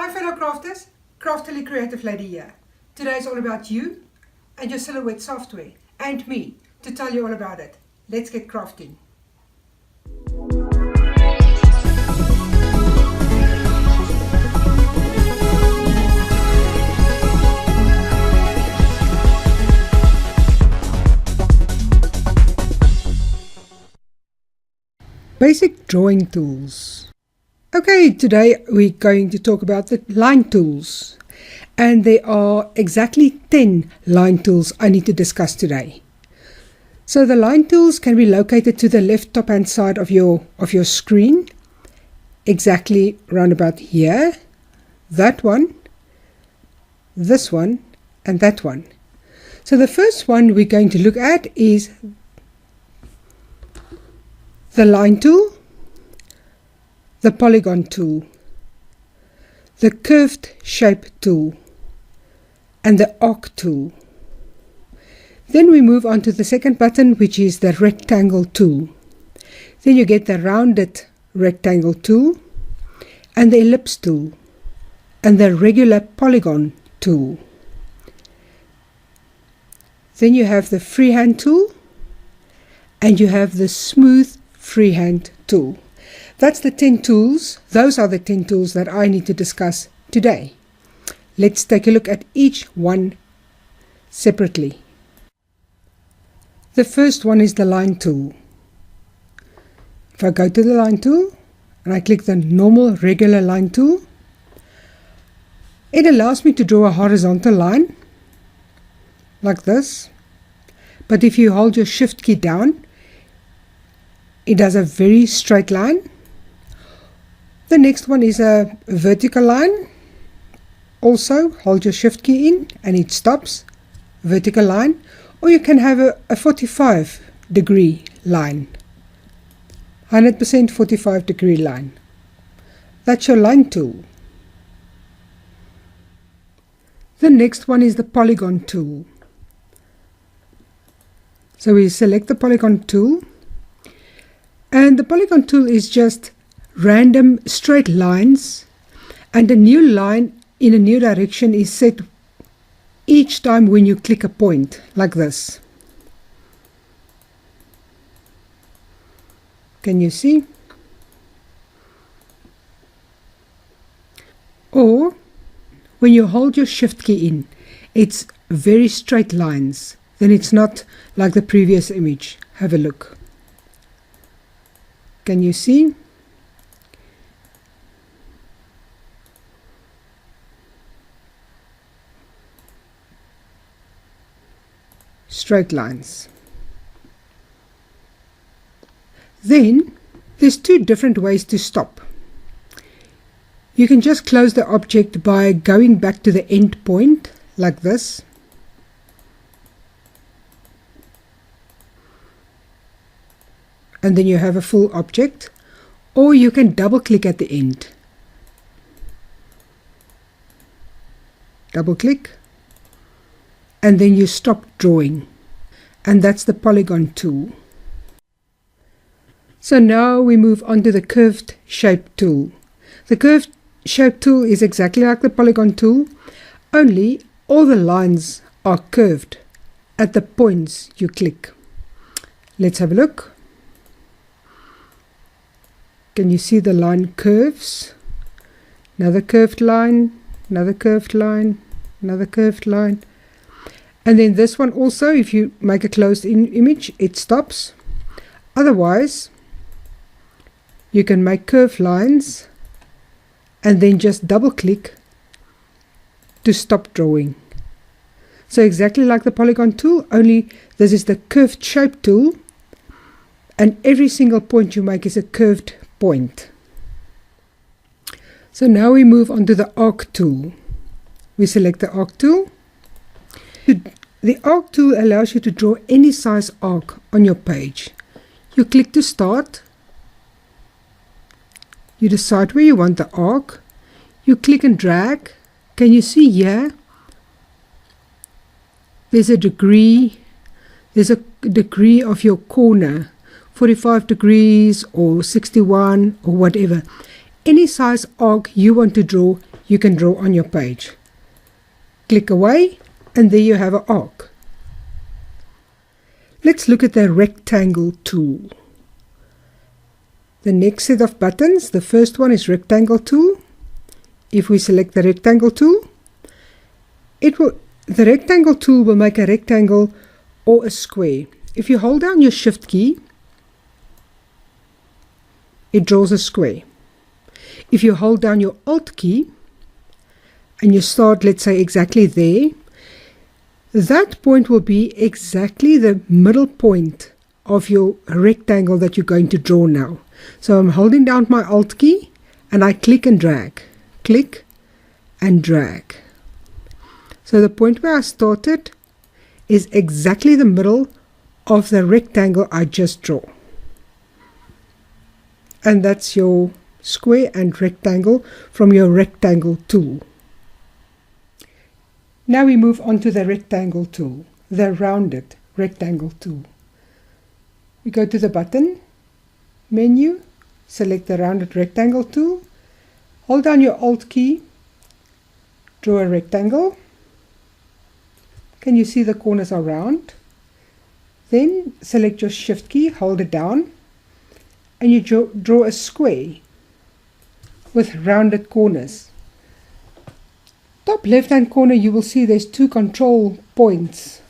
Hi fellow crafters, Craftily Creative Lady here. Today is all about you and your silhouette software and me to tell you all about it. Let's get crafting. Basic drawing tools. Okay, today we're going to talk about the line tools, and there are exactly 10 line tools I need to discuss today. So the line tools can be located to the left top hand side of your screen, exactly round about here, that one, this one, and that one. So the first one we're going to look at is the line tool, the Polygon Tool, the Curved Shape Tool, and the Arc Tool. Then we move on to the second button, which is the Rectangle Tool. Then you get the Rounded Rectangle Tool, and the Ellipse Tool, and the Regular Polygon Tool. Then you have the Freehand Tool, and you have the Smooth Freehand Tool. That's the 10 tools. Those are the 10 tools that I need to discuss today. Let's take a look at each one separately. The first one is the line tool. If I go to the line tool and I click the normal regular line tool, it allows me to draw a horizontal line like this. But if you hold your shift key down, it does a very straight line. The next one is a vertical line. Also, hold your shift key in and it stops. Vertical line. Or you can have a 45-degree line. 100% 45-degree line. That's your line tool. The next one is the Polygon Tool. So we select the Polygon Tool. And the Polygon Tool is just random straight lines, and a new line in a new direction is set each time when you click a point like this. Can you see? Or when you hold your shift key in, it's very straight lines. Then it's not like the previous image. Have a look. Can you see? Straight lines. Then there's two different ways to stop. You can just close the object by going back to the end point like this. And then you have a full object, or you can double click at the end. Double click. And then you stop drawing, and that's the Polygon Tool. So now we move on to the Curved Shape Tool. The Curved Shape Tool is exactly like the Polygon Tool, only all the lines are curved at the points you click. Let's have a look. Can you see the line curves? Another curved line, another curved line, another curved line. And then this one also, if you make a closed-in image, it stops. Otherwise, you can make curved lines and then just double-click to stop drawing. So exactly like the Polygon Tool, only this is the Curved Shape Tool, and every single point you make is a curved point. So now we move on to the Arc Tool. We select the Arc Tool. The Arc Tool allows you to draw any size arc on your page. You click to start. You decide where you want the arc. You click and drag. Can you see here? There's a degree. There's a degree of your corner. 45 degrees or 61 or whatever. Any size arc you want to draw, you can draw on your page. Click away, and there you have an arc. Let's look at the Rectangle tool. The next set of buttons, the first one is Rectangle tool. If we select the Rectangle tool, the Rectangle tool will make a rectangle or a square. If you hold down your Shift key, it draws a square. If you hold down your Alt key and you start, let's say, exactly there, that point will be exactly the middle point of your rectangle that you're going to draw now. So I'm holding down my Alt key and I click and drag. Click and drag. So the point where I started is exactly the middle of the rectangle I just drew. And that's your square and rectangle from your Rectangle tool. Now we move on to the Rectangle tool, the Rounded Rectangle tool. We go to the button menu, select the Rounded Rectangle tool, hold down your Alt key, draw a rectangle. Can you see the corners are round? Then select your Shift key, hold it down, and you draw a square with rounded corners. Top left hand corner, you will see there's two control points.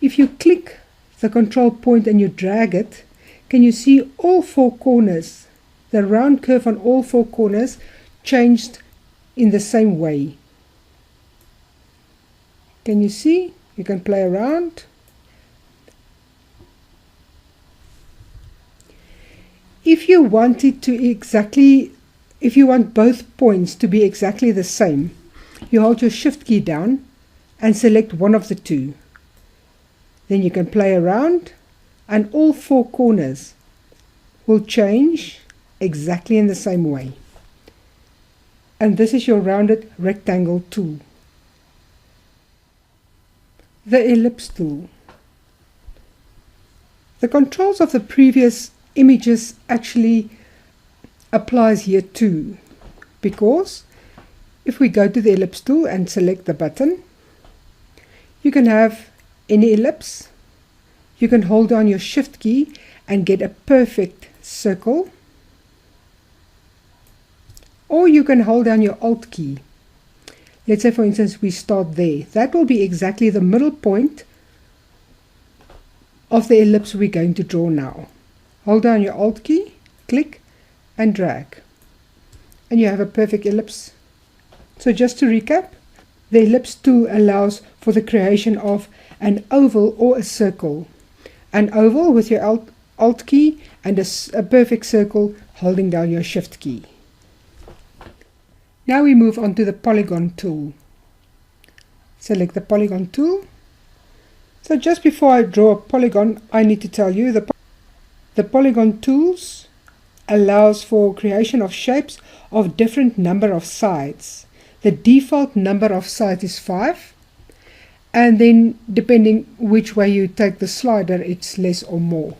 If you click the control point and you drag it, can you see all four corners, the round curve on all four corners changed in the same way? Can you see? You can play around. If you want both points to be exactly the same, you hold your Shift key down and select one of the two. Then you can play around and all four corners will change exactly in the same way. And this is your Rounded Rectangle tool. The Ellipse tool. The controls of the previous images actually applies here too, because if we go to the Ellipse tool and select the button, you can have any ellipse. You can hold down your Shift key and get a perfect circle, or you can hold down your Alt key. Let's say, for instance, we start there. That will be exactly the middle point of the ellipse we're going to draw now. Hold down your Alt key, click and drag, and you have a perfect ellipse. So just to recap, the Ellipse tool allows for the creation of an oval or a circle. An oval with your Alt key and a perfect circle holding down your Shift key. Now we move on to the Polygon tool. Select the Polygon tool. So just before I draw a polygon, I need to tell you the Polygon tools allows for creation of shapes of different number of sides. The default number of sides is 5, and then depending which way you take the slider, it's less or more.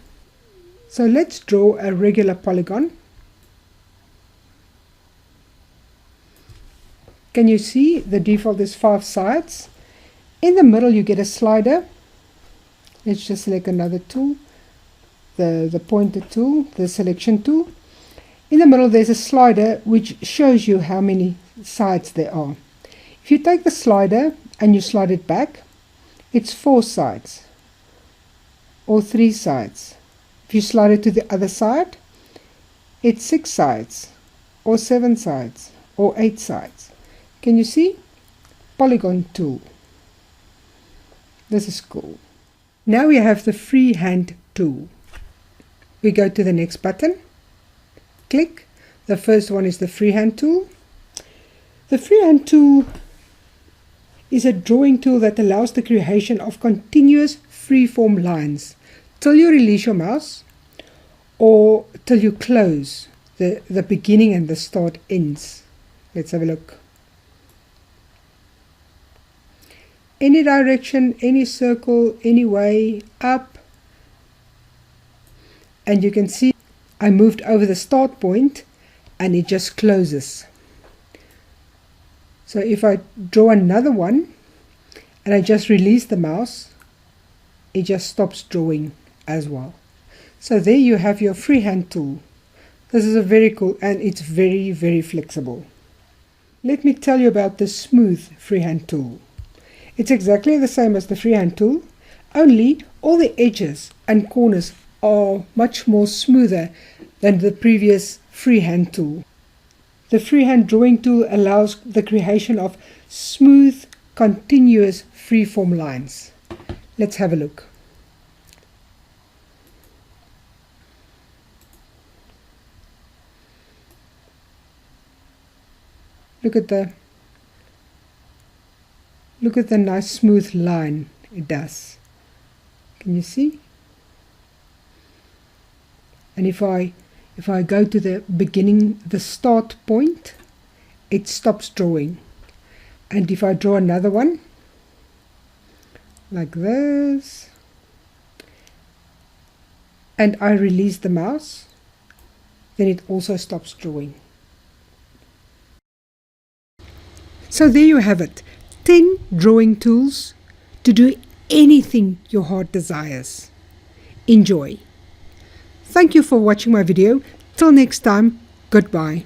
So let's draw a regular polygon. Can you see the default is 5 sides? In the middle you get a slider. Let's just select another tool, the pointer tool, the selection tool. In the middle there's a slider which shows you how many sides there are. If you take the slider and you slide it back, it's 4 sides or 3 sides. If you slide it to the other side, it's 6 sides or 7 sides or 8 sides. Can you see? Polygon tool. This is cool. Now we have the Freehand tool. We go to the next button, click. The first one is the Freehand tool. The Freehand tool is a drawing tool that allows the creation of continuous freeform lines till you release your mouse or till you close the beginning and the start ends. Let's have a look. Any direction, any circle, any way, up. And you can see I moved over the start point and it just closes. So if I draw another one and I just release the mouse, it just stops drawing as well. So there you have your freehand tool. This is a very cool, and it's very, very flexible. Let me tell you about the smooth freehand tool. It's exactly the same as the freehand tool, only all the edges and corners are much more smoother than the previous freehand tool. The freehand drawing tool allows the creation of smooth, continuous freeform lines. Let's have a look. Look at the nice smooth line it does. Can you see? And if I go to the beginning, the start point, it stops drawing. And if I draw another one, like this, and I release the mouse, then it also stops drawing. So there you have it, 10 drawing tools to do anything your heart desires. Enjoy. Thank you for watching my video. Till next time, goodbye.